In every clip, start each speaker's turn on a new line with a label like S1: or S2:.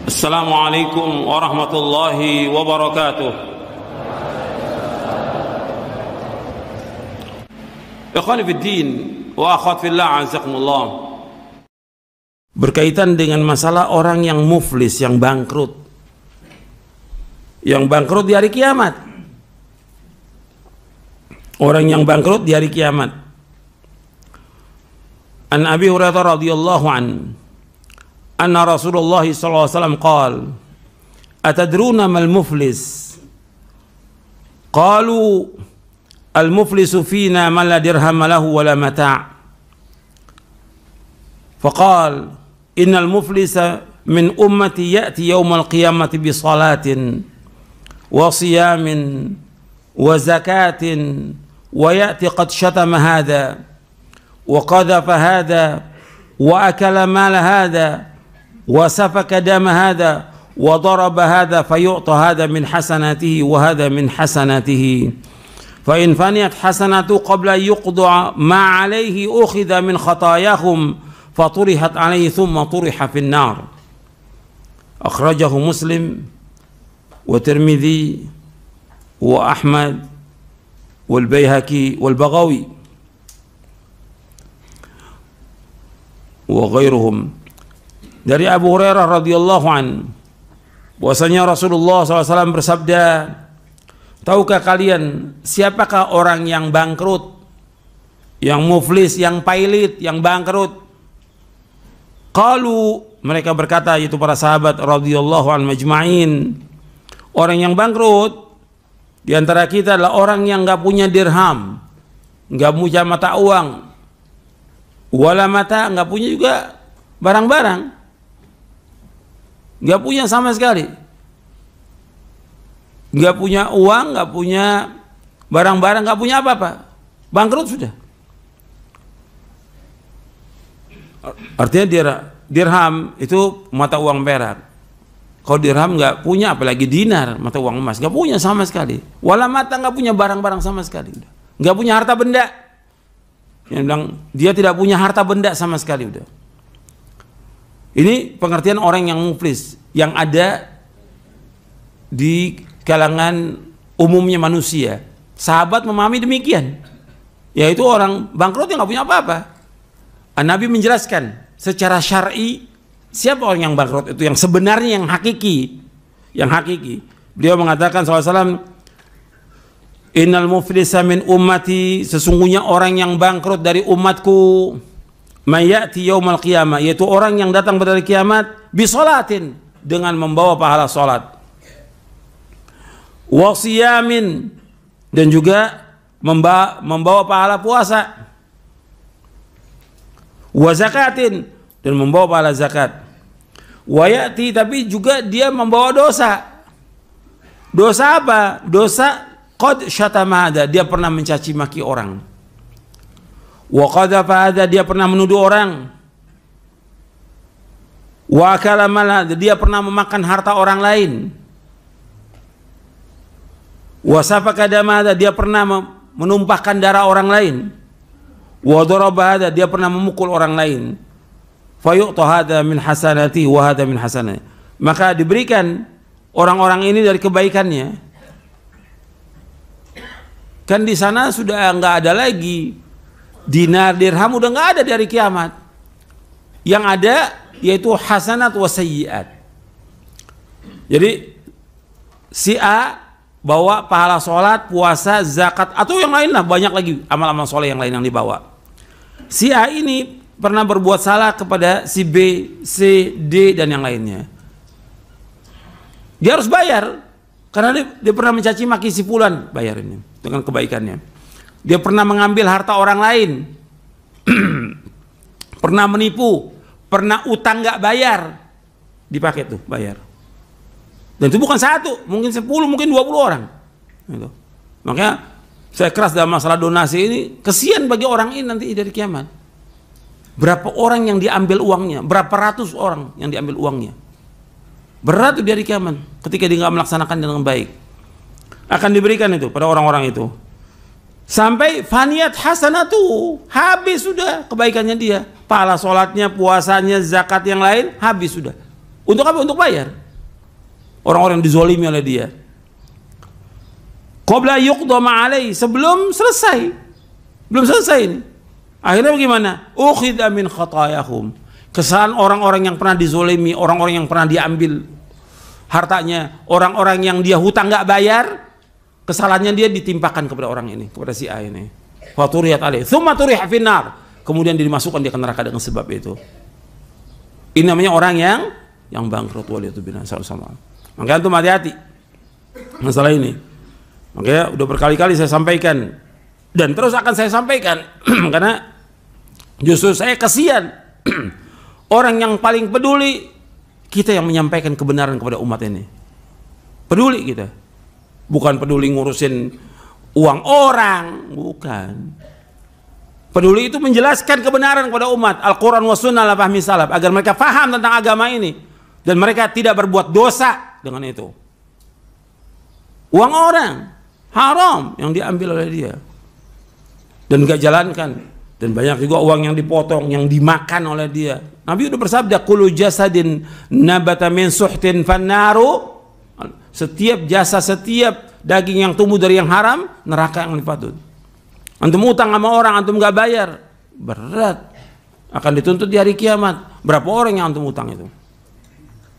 S1: Assalamualaikum warahmatullahi wabarakatuh. Ikhwani fid din wa akhwat fillah, azakumullah. Berkaitan dengan masalah orang yang muflis, yang bangkrut. Yang bangkrut di hari kiamat. Orang yang bangkrut di hari kiamat. An Abi Hurairah radhiyallahu anhu anna Rasulullah sallallahu alaihi wasallam qala atadruna mal muflis qalu al muflisu fina man la dirham lahu wala mata' faqala innal muflisa min ummati ya'ti yawmal qiyamati bi salatin wa siyamin wa zakatin wa ya'ti qad shatama hadha wa qadhafa hadha wa akala mal hadha وسفك دم هذا وضرب هذا فيعطى هذا من حسناته وهذا من حسناته فإن فنيت حسناته قبل أن يقضى ما عليه أخذ من خطاياهم فطرحت عليه ثم طرح في النار أخرجه مسلم وترمذي وأحمد والبيهقي والبغوي وغيرهم. Dari Abu Hurairah radhiyallahu an, bahwasanya Rasulullah SAW bersabda, tahukah kalian siapakah orang yang bangkrut, yang muflis, yang pailit, yang bangkrut? Qalu, mereka berkata, yaitu para sahabat radhiyallahu an majma'in, orang yang bangkrut di antara kita adalah orang yang nggak punya dirham, nggak punya mata uang, wala mata, nggak punya juga barang-barang. Nggak punya sama sekali, nggak punya uang, nggak punya barang-barang, nggak punya apa-apa, bangkrut sudah. Artinya dirham itu mata uang perak. Kalau dirham nggak punya, apalagi dinar, mata uang emas, nggak punya sama sekali. Wala mata, nggak punya barang-barang sama sekali, nggak punya harta benda. Yang bilang dia tidak punya harta benda sama sekali udah. Ini pengertian orang yang muflis, yang ada di kalangan umumnya manusia. Sahabat memahami demikian, yaitu orang bangkrut yang nggak punya apa-apa. Nabi menjelaskan secara syar'i siapa orang yang bangkrut itu, yang sebenarnya, yang hakiki, yang hakiki. Beliau mengatakan SAW, innal muflisa min ummati, sesungguhnya orang yang bangkrut dari umatku, mayati yaumal qiyamah, yaitu orang yang datang pada hari kiamat bisolatin, dengan membawa pahala salat, wasiyamin, dan juga membawa pahala puasa, wa zakatin, dan membawa pahala zakat, wayati, tapi juga dia membawa dosa. Dosa apa? Dosa qad syatama, dia pernah mencaci maki orang. Wa qadhafa hadza, dia pernah menuduh orang. Wa akala mal, dia pernah memakan harta orang lain. Wa safaka dam hadza, dia pernah menumpahkan darah orang lain. Wa daraba hadza, dia pernah memukul orang lain. Fa yu'ta hadza min hasanati wa hadza min hasanati, maka diberikan orang-orang ini dari kebaikannya. Kan di sana sudah enggak ada lagi dinar, dirham, udah nggak ada dari kiamat. Yang ada yaitu hasanat wa sayyiat. Jadi si A bawa pahala sholat, puasa, zakat, atau yang lain lah, banyak lagi amal-amal soleh yang lain yang dibawa. Si A ini pernah berbuat salah kepada si B, C, D, dan yang lainnya. Dia harus bayar karena dia pernah mencaci maki si fulan, bayar ini dengan kebaikannya. Dia pernah mengambil harta orang lain, pernah menipu, pernah utang nggak bayar, dipakai tuh bayar. Dan itu bukan satu, mungkin 10, mungkin 20 orang. Gitu. Makanya saya keras dalam masalah donasi ini, kesian bagi orang ini nanti dari kiamat. Berapa orang yang diambil uangnya, berapa ratus orang yang diambil uangnya. Berat tuh dari kiamat ketika dia nggak melaksanakan dengan baik. Akan diberikan itu pada orang-orang itu. Sampai faniyat hasanatu, habis sudah kebaikannya dia, pahala sholatnya, puasanya, zakat yang lain habis sudah. Untuk apa? Untuk bayar. Orang-orang yang dizolimi oleh dia. Qabla yuqda ma'alai, sebelum selesai. Belum selesai ini. Akhirnya bagaimana? Ukhidha min khatayahum. Kesalahan orang-orang yang pernah dizolimi, orang-orang yang pernah diambil hartanya, orang-orang yang dia hutang nggak bayar, kesalahannya dia ditimpakan kepada orang ini, kepada si A ini. Faturiyat alaih, tsumma turiha finnar. Kemudian dimasukkan dia ke neraka dengan sebab itu. Ini namanya orang yang bangkrut, waliyadzubillah. Makanya antum hati-hati masalah ini. Makanya udah berkali-kali saya sampaikan dan terus akan saya sampaikan karena justru saya kasihan orang yang paling peduli kita yang menyampaikan kebenaran kepada umat ini. Peduli kita. Bukan peduli ngurusin uang orang, bukan. Peduli itu menjelaskan kebenaran kepada umat, Al-Quran wa sunnah ala fahmi salaf, agar mereka faham tentang agama ini dan mereka tidak berbuat dosa dengan itu. Uang orang haram yang diambil oleh dia dan gak jalankan, dan banyak juga uang yang dipotong, yang dimakan oleh dia. Nabi udah bersabda, kullu jasadin nabata min suhtin fannaru, setiap jasa, setiap daging yang tumbuh dari yang haram, neraka yang dipatut. Antum utang sama orang, antum gak bayar, berat, akan dituntut di hari kiamat. Berapa orang yang antum utang itu?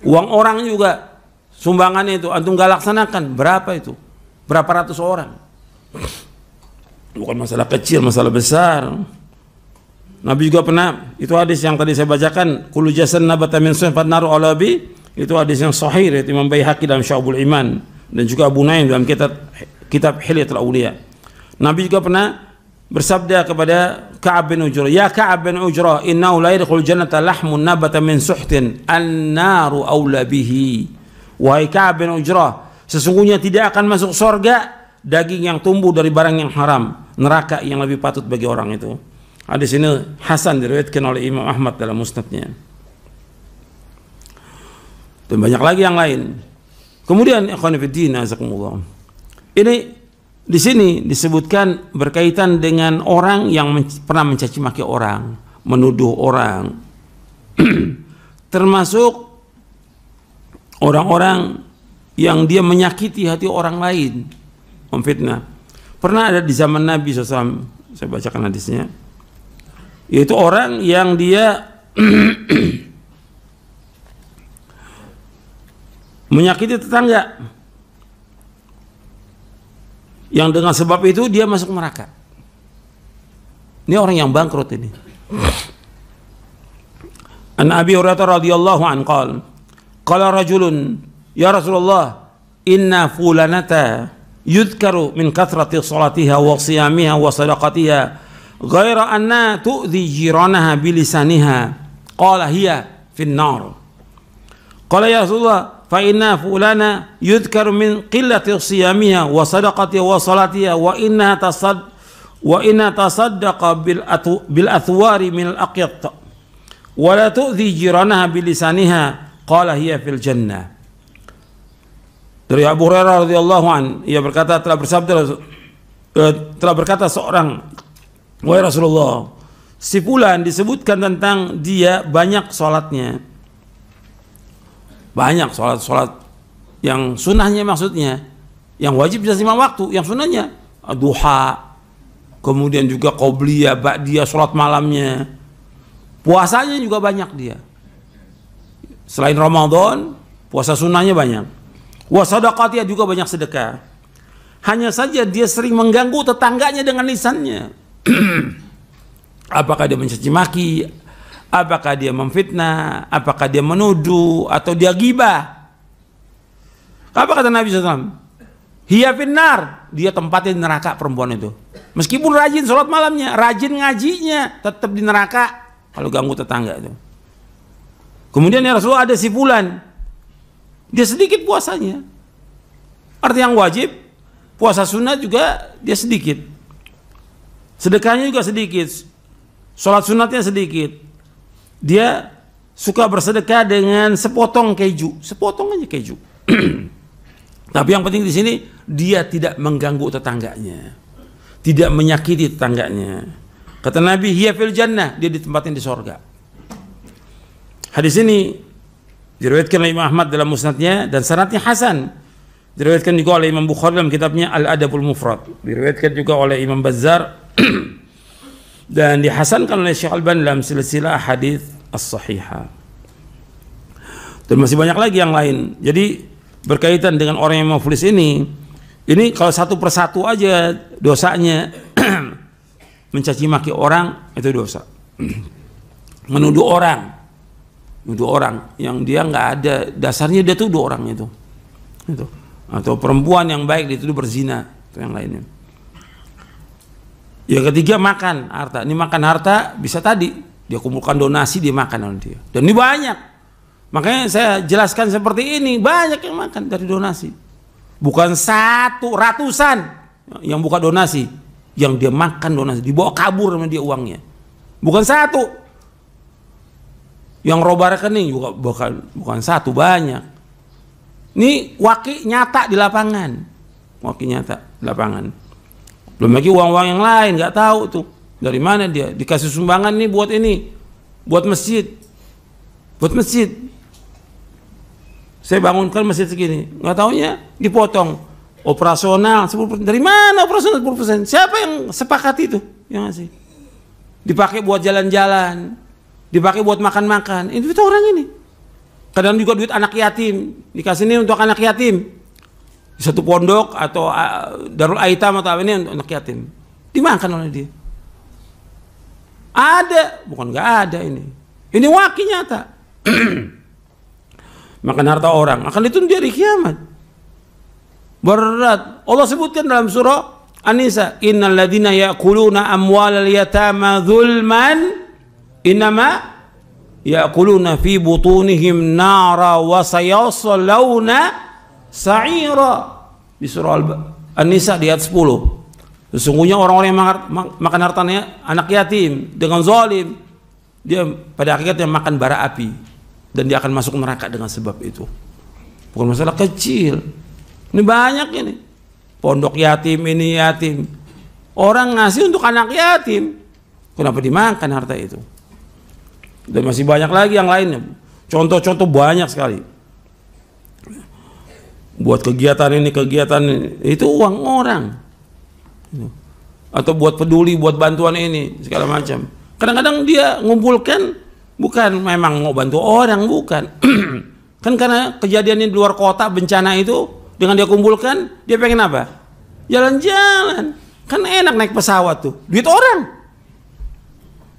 S1: Uang orang juga, sumbangan itu antum gak laksanakan, berapa itu? Berapa ratus orang? Bukan masalah kecil, masalah besar. Nabi juga pernah, itu hadis yang tadi saya bacakan, kullu jasan nabata min suhtin fannaru aula bi, itu hadis yang sahih dari Imam Baihaqi dalam Syu'abul Iman dan juga Abu Nuaim dalam kitab Hilyatul Awliya. Nabi juga pernah bersabda kepada Ka'ab bin Ujrah, ya Ka'ab bin Ujrah, innahu la yadkhul jannata lahmun nabata min suhtin an-naru aula bihi. Wahai Ka'ab bin Ujrah, sesungguhnya tidak akan masuk surga daging yang tumbuh dari barang yang haram, neraka yang lebih patut bagi orang itu. Hadis ini hasan, diriwayatkan oleh Imam Ahmad dalam musnadnya. Dan banyak lagi yang lain. Kemudian ikhwan fillah azakumullah. Ini di sini disebutkan berkaitan dengan orang yang pernah mencaci maki orang, menuduh orang. Termasuk orang-orang yang dia menyakiti hati orang lain, memfitnah. Pernah ada di zaman Nabi SAW, saya bacakan hadisnya, yaitu orang yang dia menyakiti tetangga, yang dengan sebab itu dia masuk neraka. Ini orang yang bangkrut ini. An Abi Hurairah radhiyallahu anhu qala rajulun ya Rasulullah inna fulanata yudhkaru min kathrati salatiha wa siyamiha wa sadaqatiha ghaira anna tu'dhi jiranaha bilisaniha qala hiya fin nar. Qala ya Rasulullah fa inna fulana yudhkaru min qillati siyamiha wa sadaqatiha wa salatiha wa inna tasaddaqa bil athwari min al aqyat wa la tu'dhi jiranaha bilisaniha qala hiya fil jannah. Dari Abu Hurairah radhiyallahu an, ia berkata telah berkata seorang, wahai Rasulullah, si fulan disebutkan tentang dia banyak sholatnya, banyak sholat yang sunnahnya, maksudnya yang wajib bisa 5 waktu, yang sunnahnya duha, kemudian juga qobliyah, ba'diyah, sholat malamnya, puasanya juga banyak dia. Selain Ramadan, puasa sunnahnya banyak. Wa sadaqatiyah, juga banyak sedekah. Hanya saja dia sering mengganggu tetangganya dengan lisannya. Apakah dia mencaci maki, apakah dia memfitnah, apakah dia menuduh, atau dia ghibah. Apa kata Nabi SAW? Hiya finnar, dia tempatnya di neraka perempuan itu. Meskipun rajin sholat malamnya, rajin ngajinya, tetap di neraka kalau ganggu tetangga itu. Kemudian ya Rasulullah, ada si fulan, dia sedikit puasanya. Arti yang wajib, puasa sunnah juga dia sedikit. Sedekahnya juga sedikit. Sholat sunatnya sedikit. Dia suka bersedekah dengan sepotong keju, sepotong aja keju. Tapi yang penting di sini dia tidak mengganggu tetangganya, tidak menyakiti tetangganya. Kata Nabi, hiya fil jannah, dia ditempatin di sorga. Hadis ini Diriwayatkan oleh Imam Ahmad dalam musnadnya dan sanadnya hasan. Diriwayatkan juga oleh Imam Bukhari dalam kitabnya Al-Adabul Mufrad. Diriwayatkan juga oleh Imam Bazzar dan dihasankan oleh Syekh Al-Albani dalam silsilah hadits as-sahihah. Dan masih banyak lagi yang lain. Jadi berkaitan dengan orang yang muflis ini kalau satu persatu aja dosanya mencaci maki orang itu dosa. Menuduh orang yang dia nggak ada dasarnya, dia tuduh orang itu. Atau perempuan yang baik dituduh berzina, atau yang lainnya. Yang ketiga makan harta. Ini makan harta bisa tadi dia kumpulkan donasi, dia makan oleh dia. Dan ini banyak. Makanya saya jelaskan seperti ini, banyak yang makan dari donasi. Bukan satu, ratusan yang buka donasi, yang dia makan donasi, dibawa kabur sama dia uangnya. Bukan satu. Yang roba rekening juga bukan satu, banyak. Ini waki nyata di lapangan. Belum lagi uang-uang yang lain, nggak tahu tuh dari mana dia dikasih sumbangan nih buat ini, buat masjid. Saya bangunkan masjid segini, nggak taunya dipotong operasional 10%. Dari mana operasional 10%? Siapa yang sepakat itu? Yang ngasih? Dipakai buat jalan-jalan, dipakai buat makan-makan. Itu orang ini. Kadang juga duit anak yatim, dikasih ini untuk anak yatim. Di satu pondok atau Darul Aitam atau apa ini untuk anak yatim. Dimakan oleh dia. Ada, bukan nggak ada ini. Ini waki nyata. Makan harta orang akan dituntut di hari kiamat. Berat. Allah sebutkan dalam surah An-Nisa, innal ladzina ya'kuluna amwalal yatama dzulman innama ya'kuluna fi butunihim nara wa sayaslawna sa'ira. Di surah An-Nisa di ayat 10. Sesungguhnya orang-orang yang makan hartanya anak yatim dengan zalim, dia pada akhirnya makan bara api dan dia akan masuk neraka dengan sebab itu. Bukan masalah kecil. Ini banyak ini. Pondok yatim, ini yatim. Orang ngasih untuk anak yatim. Kenapa dimakan harta itu? Dan masih banyak lagi yang lainnya. Contoh-contoh banyak sekali. Buat kegiatan ini, itu uang orang. Atau buat peduli, buat bantuan ini, segala macam. Kadang-kadang dia ngumpulkan bukan memang mau bantu orang, bukan. Kan karena kejadiannya di luar kota, bencana itu, dengan dia kumpulkan, dia pengen apa? Jalan-jalan. Kan enak naik pesawat tuh, duit orang.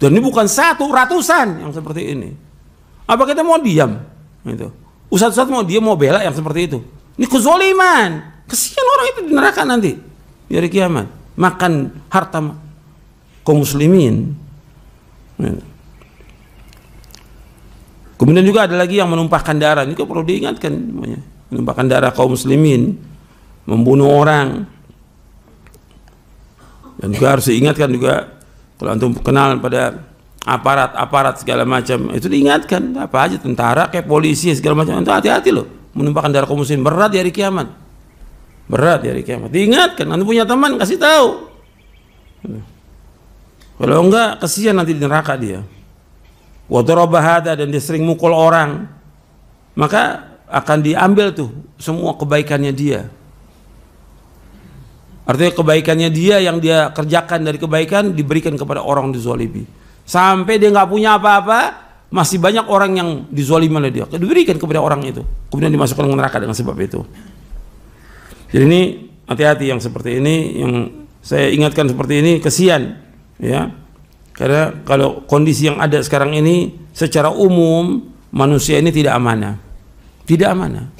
S1: Dan ini bukan satu, ratusan yang seperti ini. Apa kita mau diam? Gitu. Ustadz mau dia mau bela yang seperti itu. Ini kezoliman. Kesian orang itu di neraka nanti di hari kiamat. Makan harta kaum muslimin. Kemudian juga ada lagi yang menumpahkan darah. Ini perlu diingatkan, menumpahkan darah kaum muslimin, membunuh orang. Dan juga harus diingatkan juga, kalau antum kenal pada aparat segala macam, itu diingatkan. Apa aja, tentara kayak polisi segala macam, itu hati-hati loh, menumpahkan darah kaum muslimin, berat di hari kiamat. Berat di hari kiamat. Diingatkan, antum punya teman kasih tahu. Kalau enggak, kesian nanti di neraka dia. Wa daraba hada, dan dia sering mukul orang, maka akan diambil tuh semua kebaikannya dia. Artinya kebaikannya dia yang dia kerjakan dari kebaikan diberikan kepada orang dizalimi. Sampai dia nggak punya apa-apa, masih banyak orang yang dizalimi oleh dia, diberikan kepada orang itu, kemudian dimasukkan ke neraka dengan sebab itu. Jadi ini hati-hati yang seperti ini, yang saya ingatkan seperti ini, kesian ya. Karena kalau kondisi yang ada sekarang ini secara umum manusia ini tidak amanah. Tidak amanah.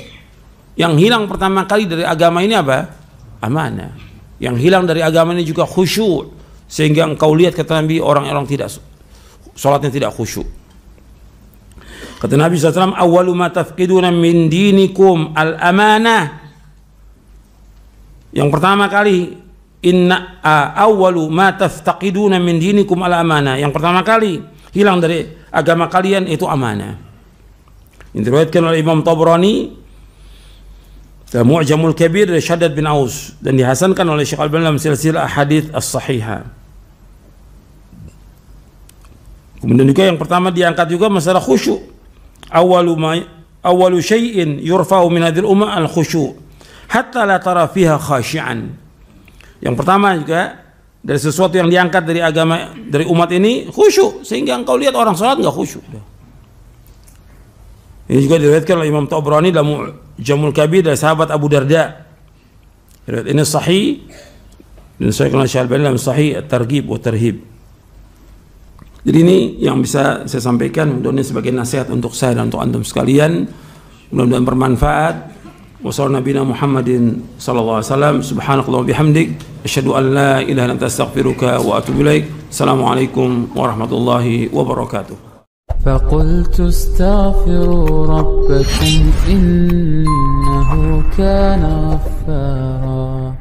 S1: Yang hilang pertama kali dari agama ini apa? Amanah. Yang hilang dari agama ini juga khusyuk. Sehingga engkau lihat kata Nabi, orang-orang tidak salatnya tidak khusyuk. Kata Nabi SAW, awwalu ma tafqiduna min dinikum al-amanah. Yang pertama kali, inna awwalu ma taftaqiduna min dinikum al-amanah. Yang pertama kali hilang dari agama kalian itu amanah. Ini diriwayatkan oleh Imam Tabrani dalam Mu'jamul Kabir dari Shaddad bin Aus, dan dihasankan oleh Syekh Al-Albani dalam silsilah hadits as-sahihah. Kemudian juga yang pertama diangkat juga masalah khusyuk. awwalu syai'in yurfa'u min hadhil ummah al-khusyu' hatta la tara fiha khashi'an. Yang pertama juga dari sesuatu yang diangkat dari agama, dari umat ini, khusyuk, sehingga engkau lihat orang salat enggak khusyuk. Ini juga diriwayatkan oleh Imam Tabrani dalam Jamul Kabir dari sahabat Abu Darda. Riwayat ini sahih dan saya kenal Syalbani dalam Sahih At-Targhib wa Tarhib. Jadi ini yang bisa saya sampaikan, mudah-mudahan sebagai nasihat untuk saya dan untuk antum sekalian, mudah-mudahan bermanfaat. Wassallallahu nabiyana Muhammadin sallallahu alaihi wasallam. Subhanakallahumma bihamdik asyhadu an la ilaha illa anta astaghfiruka wa atubu ilaik. Assalamualaikum warahmatullahi wabarakatuh.
S2: فقلت استغفروا ربكم إنه كان غفارا